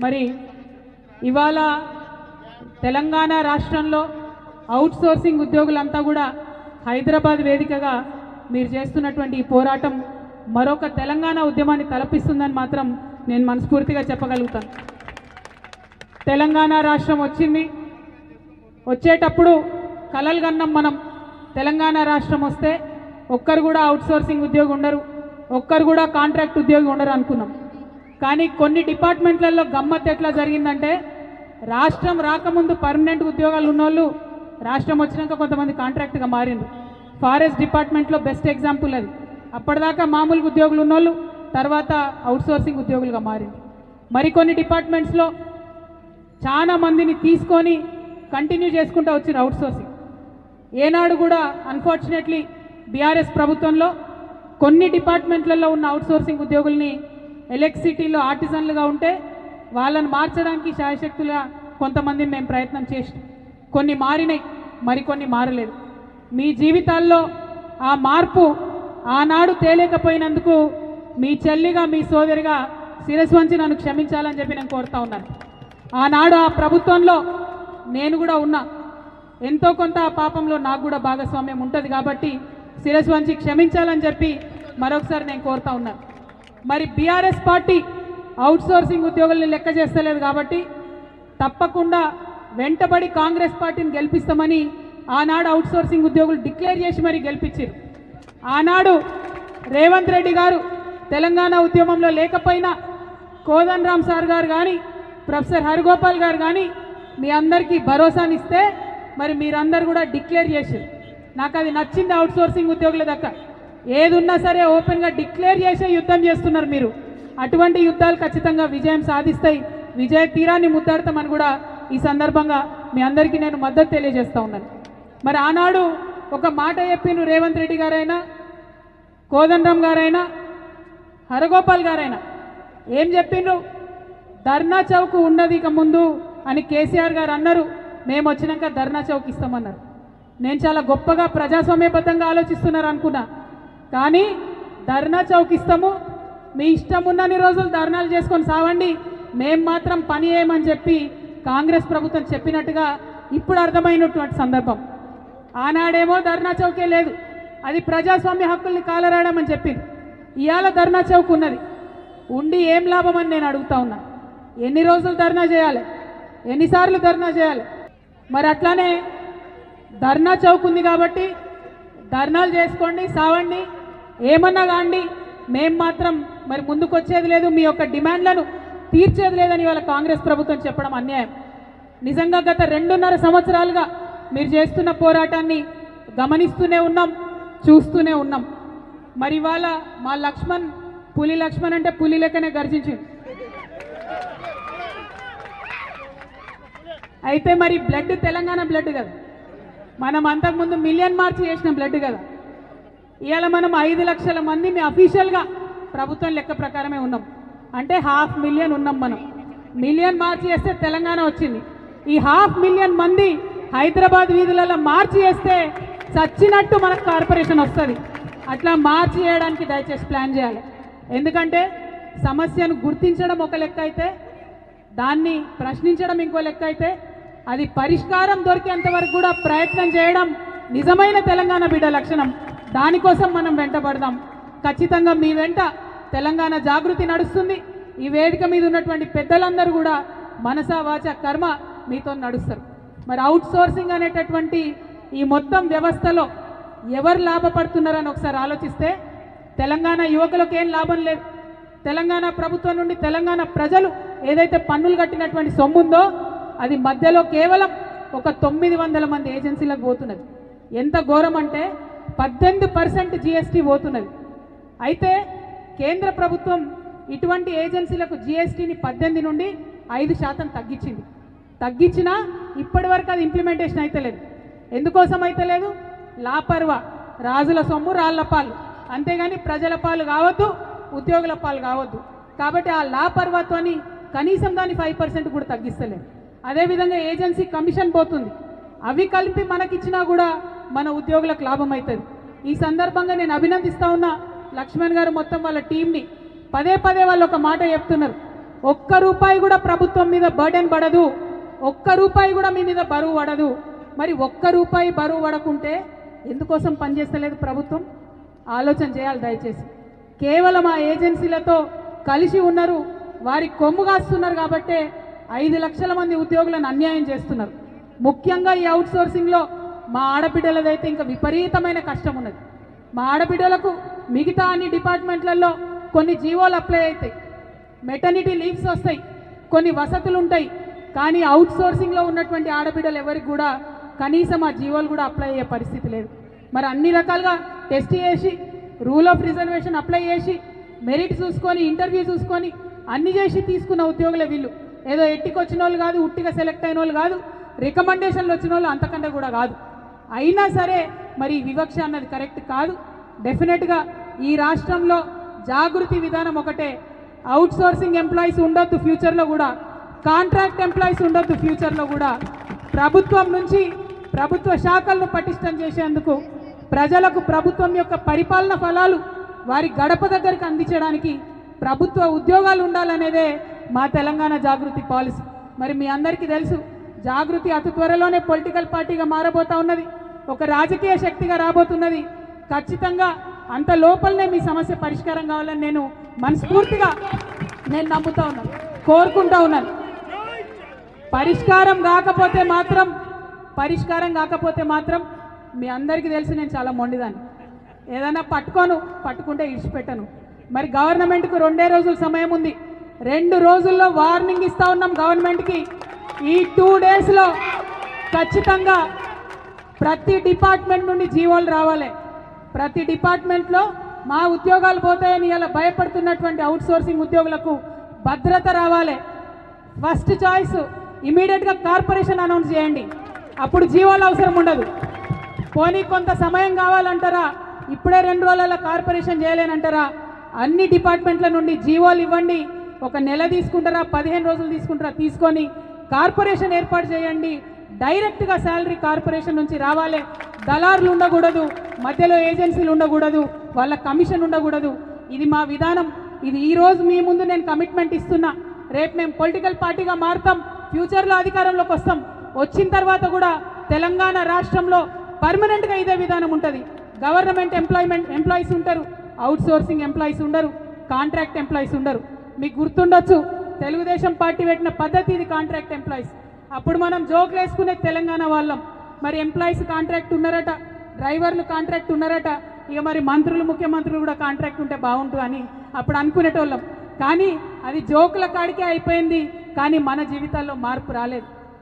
మరి ఇవాళ తెలంగాణ రాష్ట్రంలో అవుట్ సోర్సింగ్ ఉద్యోగులంతా కూడా హైదరాబాద్ వేదికగా మీరు చేస్తున్నటువంటి ఈ పోరాటం మరొక తెలంగాణ ఉద్యమాన్ని తలపిస్తుందని మాత్రం నేను మనస్ఫూర్తిగా చెప్పగలుగుతాను. తెలంగాణ రాష్ట్రం వచ్చింది, వచ్చేటప్పుడు కలలు కన్నాం మనం. తెలంగాణ రాష్ట్రం వస్తే ఒక్కరు కూడా అవుట్ సోర్సింగ్ ఉద్యోగి ఉండరు, ఒక్కరు కూడా కాంట్రాక్ట్ ఉద్యోగి ఉండరు అనుకున్నాం. కానీ కొన్ని డిపార్ట్మెంట్లలో గమ్మత్ ఎట్లా జరిగిందంటే, రాష్ట్రం రాకముందు పర్మనెంట్ ఉద్యోగాలు ఉన్నోళ్ళు రాష్ట్రం వచ్చినాక కొంతమంది కాంట్రాక్ట్గా మారిండ్రు. ఫారెస్ట్ డిపార్ట్మెంట్లో బెస్ట్ ఎగ్జాంపుల్ అది. అప్పటిదాకా మామూలు ఉద్యోగులు ఉన్నోళ్ళు తర్వాత అవుట్ సోర్సింగ్ ఉద్యోగులుగా మారింది. మరికొన్ని డిపార్ట్మెంట్స్లో చాలా మందిని తీసుకొని కంటిన్యూ చేసుకుంటూ వచ్చిన అవుట్ సోర్సింగ్. ఏనాడు కూడా అన్ఫార్చునేట్లీ బీఆర్ఎస్ ప్రభుత్వంలో కొన్ని డిపార్ట్మెంట్లలో ఉన్న అవుట్ సోర్సింగ్ ఉద్యోగుల్ని ఎలక్ట్రిసిటీలో ఆర్టిజన్లుగా ఉంటే వాళ్ళని మార్చడానికి శాయశక్తులుగా కొంతమందిని మేము ప్రయత్నం చేసి కొన్ని మారినాయి, మరికొన్ని మారలేదు. మీ జీవితాల్లో ఆ మార్పు ఆనాడు తేలేకపోయినందుకు మీ చెల్లిగా మీ సోదరిగా శిరస్సు వంచి నన్ను క్షమించాలని చెప్పి నేను కోరుతా ఉన్నాను. ఆనాడు ఆ ప్రభుత్వంలో నేను కూడా ఉన్నా, ఎంతో కొంత ఆ పాపంలో నాకు కూడా భాగస్వామ్యం ఉంటుంది కాబట్టి శిరస్సు వంచి క్షమించాలని చెప్పి మరొకసారి నేను కోరుతా ఉన్నాను. మరి బీఆర్ఎస్ పార్టీ అవుట్ సోర్సింగ్ ఉద్యోగుల్ని లెక్క చేస్తలేదు కాబట్టి తప్పకుండా వెంటబడి కాంగ్రెస్ పార్టీని గెలిపిస్తామని ఆనాడు అవుట్ సోర్సింగ్ ఉద్యోగులు డిక్లేర్ చేసి మరి గెలిపించారు. ఆనాడు రేవంత్ రెడ్డి గారు తెలంగాణ ఉద్యమంలో లేకపోయినా కోదండరామ్ సార్ గారు కానీ ప్రొఫెసర్ హరిగోపాల్ గారు కానీ మీ అందరికీ భరోసానిస్తే మరి మీరందరూ కూడా డిక్లేర్ చేశారు. నాకు అది నచ్చింది. అవుట్ సోర్సింగ్ ఉద్యోగుల దగ్గర ఏది ఉన్నా సరే ఓపెన్గా డిక్లేర్ చేసే యుద్ధం చేస్తున్నారు మీరు. అటువంటి యుద్ధాలు ఖచ్చితంగా విజయం సాధిస్తాయి, విజయ తీరాన్ని ముద్దాడతామని కూడా ఈ సందర్భంగా మీ అందరికీ నేను మద్దతు తెలియజేస్తూ ఉన్నాను. మరి ఆనాడు ఒక మాట చెప్పిండ్రు రేవంత్ రెడ్డి గారైనా కోదండరామ్ గారైనా హరగోపాల్ గారైనా ఏం చెప్పిండ్రు? ధర్నా చౌక్ ఉండదు ఇక ముందు అని కేసీఆర్ గారు అన్నారు. మేము వచ్చినాక ధర్నా చౌక్ ఇస్తామన్నారు. నేను చాలా గొప్పగా ప్రజాస్వామ్యబద్ధంగా ఆలోచిస్తున్నారు అనుకున్నా. కానీ ధర్నా చౌక్ ఇస్తాము, మీ ఇష్టం ఉన్నన్ని రోజులు ధర్నాలు చేసుకొని సావండి, మేము మాత్రం పని చేయమని చెప్పి కాంగ్రెస్ ప్రభుత్వం చెప్పినట్టుగా ఇప్పుడు అర్థమైనటువంటి సందర్భం. ఆనాడేమో ధర్నా చౌకే లేదు, అది ప్రజాస్వామ్య హక్కుల్ని కాలరాయడం చెప్పింది. ఇవాళ ధర్నా చౌక్ ఉన్నది, ఉండి ఏం లాభం అని నేను అడుగుతా ఉన్నా. ఎన్ని రోజులు ధర్నా చేయాలి, ఎన్నిసార్లు ధర్నా చేయాలి? మరి అట్లానే ధర్నా చౌక్ ఉంది కాబట్టి ధర్నాలు చేసుకోండి, సావండి, ఏమన్నా కాండి, మేము మాత్రం మరి ముందుకు వచ్చేది లేదు, మీ యొక్క డిమాండ్లను తీర్చేది లేదని ఇవాళ కాంగ్రెస్ ప్రభుత్వం చెప్పడం అన్యాయం. నిజంగా గత 2.5 సంవత్సరాలుగా మీరు చేస్తున్న పోరాటాన్ని గమనిస్తూనే ఉన్నాం, చూస్తూనే ఉన్నాం. మరి ఇవాళ మా లక్ష్మణ్, పులి లక్ష్మణ్ అంటే పులి లెక్కనే గర్జించింది. అయితే మరి బ్లడ్ తెలంగాణ బ్లడ్ కదా, మనం అంతకుముందు మిలియన్ మార్చ్ చేసిన బ్లడ్ కదా. ఇవాళ మనం 5 లక్షల మంది మీ అఫీషియల్గా ప్రభుత్వం లెక్క ప్రకారమే ఉన్నాం, అంటే 500,000 ఉన్నాం మనం. మిలియన్ మార్చి చేస్తే తెలంగాణ వచ్చింది. ఈ 500,000 మంది హైదరాబాద్ వీధులలో మార్చి చేస్తే చచ్చినట్టు మనకు కార్పొరేషన్ వస్తుంది. అట్లా మార్చి చేయడానికి దయచేసి ప్లాన్ చేయాలి. ఎందుకంటే సమస్యను గుర్తించడం ఒక లెక్క అయితే, దాన్ని ప్రశ్నించడం ఇంకో లెక్క అయితే, అది పరిష్కారం దొరికేంత వరకు కూడా ప్రయత్నం చేయడం నిజమైన తెలంగాణ బిడ్డ లక్షణం. దానికోసం మనం వెంటబడదాం. ఖచ్చితంగా మీ వెంట తెలంగాణ జాగృతి నడుస్తుంది. ఈ వేదిక మీద ఉన్నటువంటి పెద్దలందరూ కూడా మనసా వాచ కర్మ మీతో నడుస్తారు. మరి అవుట్ సోర్సింగ్ అనేటటువంటి ఈ మొత్తం వ్యవస్థలో ఎవరు లాభపడుతున్నారని ఒకసారి ఆలోచిస్తే తెలంగాణ యువకులకు ఏం లాభం లేదు. తెలంగాణ ప్రభుత్వం నుండి తెలంగాణ ప్రజలు ఏదైతే పన్నులు కట్టినటువంటి సొమ్ము ఉందో అది మధ్యలో కేవలం ఒక 900 మంది ఏజెన్సీలకు పోతున్నది. ఎంత ఘోరం అంటే 18% GST పోతున్నది. అయితే కేంద్ర ప్రభుత్వం ఇటువంటి ఏజెన్సీలకు GSTని 18 నుండి 5% తగ్గించింది. తగ్గించినా ఇప్పటి వరకు అది ఇంప్లిమెంటేషన్ అయితే లేదు. ఎందుకోసం అయితే లేదు? లాపర్వా, రాజుల సొమ్ము రాళ్ల పాలు, అంతేగాని ప్రజల పాలు కావద్దు, ఉద్యోగుల పాలు కావద్దు. కాబట్టి ఆ లాపర్వాతోని కనీసం దాన్ని 5% కూడా తగ్గిస్తలేదు. అదేవిధంగా ఏజెన్సీ కమిషన్ పోతుంది, అవి కలిపి మనకిచ్చినా కూడా మన ఉద్యోగులకు లాభం అవుతుంది. ఈ సందర్భంగా నేను అభినందిస్తా ఉన్నా లక్ష్మణ్ గారు మొత్తం వాళ్ళ టీంని. పదే పదే వాళ్ళు ఒక మాట చెప్తున్నారు, ఒక్క రూపాయి కూడా ప్రభుత్వం మీద బర్డెన్ పడదు, ఒక్క రూపాయి కూడా మీ మీద బరువు పడదు. మరి ఒక్క రూపాయి బరువు పడకుంటే ఎందుకోసం పనిచేస్తలేదు ప్రభుత్వం? ఆలోచన చేయాలి దయచేసి. కేవలం ఆ ఏజెన్సీలతో కలిసి ఉన్నారు, వారి కొమ్ము కాస్తున్నారు కాబట్టే 5 లక్షల మంది ఉద్యోగులను అన్యాయం చేస్తున్నారు. ముఖ్యంగా ఈ అవుట్సోర్సింగ్లో మా ఆడబిడ్డలదైతే ఇంకా విపరీతమైన కష్టం ఉన్నది. మా ఆడబిడ్డలకు మిగతా అన్ని డిపార్ట్మెంట్లలో కొన్ని జీవోలు అప్లై అవుతాయి, మెటర్నిటీ లీవ్స్ వస్తాయి, కొన్ని వసతులు ఉంటాయి. కానీ అవుట్సోర్సింగ్లో ఉన్నటువంటి ఆడబిడ్డలు ఎవరికి కూడా కనీసం ఆ జీవోలు కూడా అప్లై అయ్యే పరిస్థితి లేదు. మరి అన్ని రకాలుగా టెస్ట్ చేసి, రూల్ ఆఫ్ రిజర్వేషన్ అప్లై చేసి, మెరిట్ చూసుకొని, ఇంటర్వ్యూ చూసుకొని అన్ని చేసి తీసుకున్న ఉద్యోగులే వీళ్ళు. ఏదో ఎట్టికి వచ్చిన వాళ్ళు కాదు, ఉట్టిగా సెలెక్ట్ అయిన వాళ్ళు కాదు, రికమెండేషన్లు వచ్చిన వాళ్ళు అంతకంటే కూడా కాదు. అయినా సరే మరి వివక్ష అన్నది కరెక్ట్ కాదు. డెఫినెట్గా ఈ రాష్ట్రంలో జాగృతి విధానం ఒకటే, అవుట్సోర్సింగ్ ఎంప్లాయీస్ ఉండొద్దు ఫ్యూచర్లో కూడా, కాంట్రాక్ట్ ఎంప్లాయీస్ ఉండొద్దు ఫ్యూచర్లో కూడా. ప్రభుత్వం నుంచి ప్రభుత్వ శాఖలను పటిష్టం చేసేందుకు, ప్రజలకు ప్రభుత్వం యొక్క పరిపాలన ఫలాలు వారి గడప దగ్గరికి అందించడానికి ప్రభుత్వ ఉద్యోగాలు ఉండాలనేదే మా తెలంగాణ జాగృతి పాలసీ. మరి మీ అందరికీ తెలుసు, జాగృతి అతి త్వరలోనే పొలిటికల్ పార్టీగా మారబోతా ఉన్నది, ఒక రాజకీయ శక్తిగా రాబోతున్నది. ఖచ్చితంగా అంత లోపలనే మీ సమస్య పరిష్కారం కావాలని నేను మనస్ఫూర్తిగా నమ్ముతా ఉన్నాను, కోరుకుంటా ఉన్నాను. పరిష్కారం కాకపోతే మాత్రం మీ అందరికీ తెలిసి నేను చాలా మొండిదాన్ని. ఏదైనా పట్టుకుంటే ఇడిచిపెట్టను. మరి గవర్నమెంట్కు 2 రోజుల సమయం ఉంది. 2 రోజుల్లో వార్నింగ్ ఇస్తా ఉన్నాం గవర్నమెంట్కి. ఈ 2 డేస్లో ఖచ్చితంగా ప్రతి డిపార్ట్మెంట్ నుండి జీవోలు రావాలి. ప్రతి డిపార్ట్మెంట్లో మా ఉద్యోగాలు పోతాయని ఇలా భయపడుతున్నటువంటి అవుట్సోర్సింగ్ ఉద్యోగులకు భద్రత రావాలి. ఫస్ట్ చాయిస్ ఇమీడియట్గా కార్పొరేషన్ అనౌన్స్ చేయండి, అప్పుడు జీవోలు అవసరం ఉండదు. పోనీ కొంత సమయం కావాలంటారా? ఇప్పుడే 2 రోజుల కార్పొరేషన్ చేయలేనంటారా? అన్ని డిపార్ట్మెంట్ల నుండి జీవోలు ఇవ్వండి. 1 నెల తీసుకుంటారా, 15 రోజులు తీసుకుంటారా, తీసుకొని కార్పొరేషన్ ఏర్పాటు చేయండి. డైరెక్ట్గా శాలరీ కార్పొరేషన్ నుంచి రావాలి. దళారులు ఉండకూడదు, మధ్యలో ఏజెన్సీలు ఉండకూడదు, వాళ్ళ కమిషన్ ఉండకూడదు. ఇది మా విధానం. ఇది ఈరోజు మీ ముందు నేను కమిట్మెంట్ ఇస్తున్నా. రేపు మేము పొలిటికల్ పార్టీగా మారుతాం, ఫ్యూచర్లో అధికారంలోకి వస్తాం. వచ్చిన తర్వాత కూడా తెలంగాణ రాష్ట్రంలో పర్మనెంట్గా ఇదే విధానం ఉంటుంది. గవర్నమెంట్ ఎంప్లాయీస్ ఉంటారు, అవుట్సోర్సింగ్ ఎంప్లాయీస్ ఉండరు, కాంట్రాక్ట్ ఎంప్లాయీస్ ఉండరు. మీకు గుర్తుండొచ్చు, తెలుగుదేశం పార్టీ పెట్టిన పద్ధతి ఇది, కాంట్రాక్ట్ ఎంప్లాయీస్. అప్పుడు మనం జోకులు వేసుకునే తెలంగాణ వాళ్ళం. మరి ఎంప్లాయీస్ కాంట్రాక్ట్ ఉన్నారట, డ్రైవర్లు కాంట్రాక్ట్ ఉన్నారట, ఇక మరి మంత్రులు, ముఖ్యమంత్రులు కూడా కాంట్రాక్ట్ ఉంటే బాగుంటుంది అని అప్పుడు అనుకునేటోళ్ళం. కానీ అది జోకుల కాడికే అయిపోయింది. కానీ మన జీవితాల్లో మార్పు రాలేదు.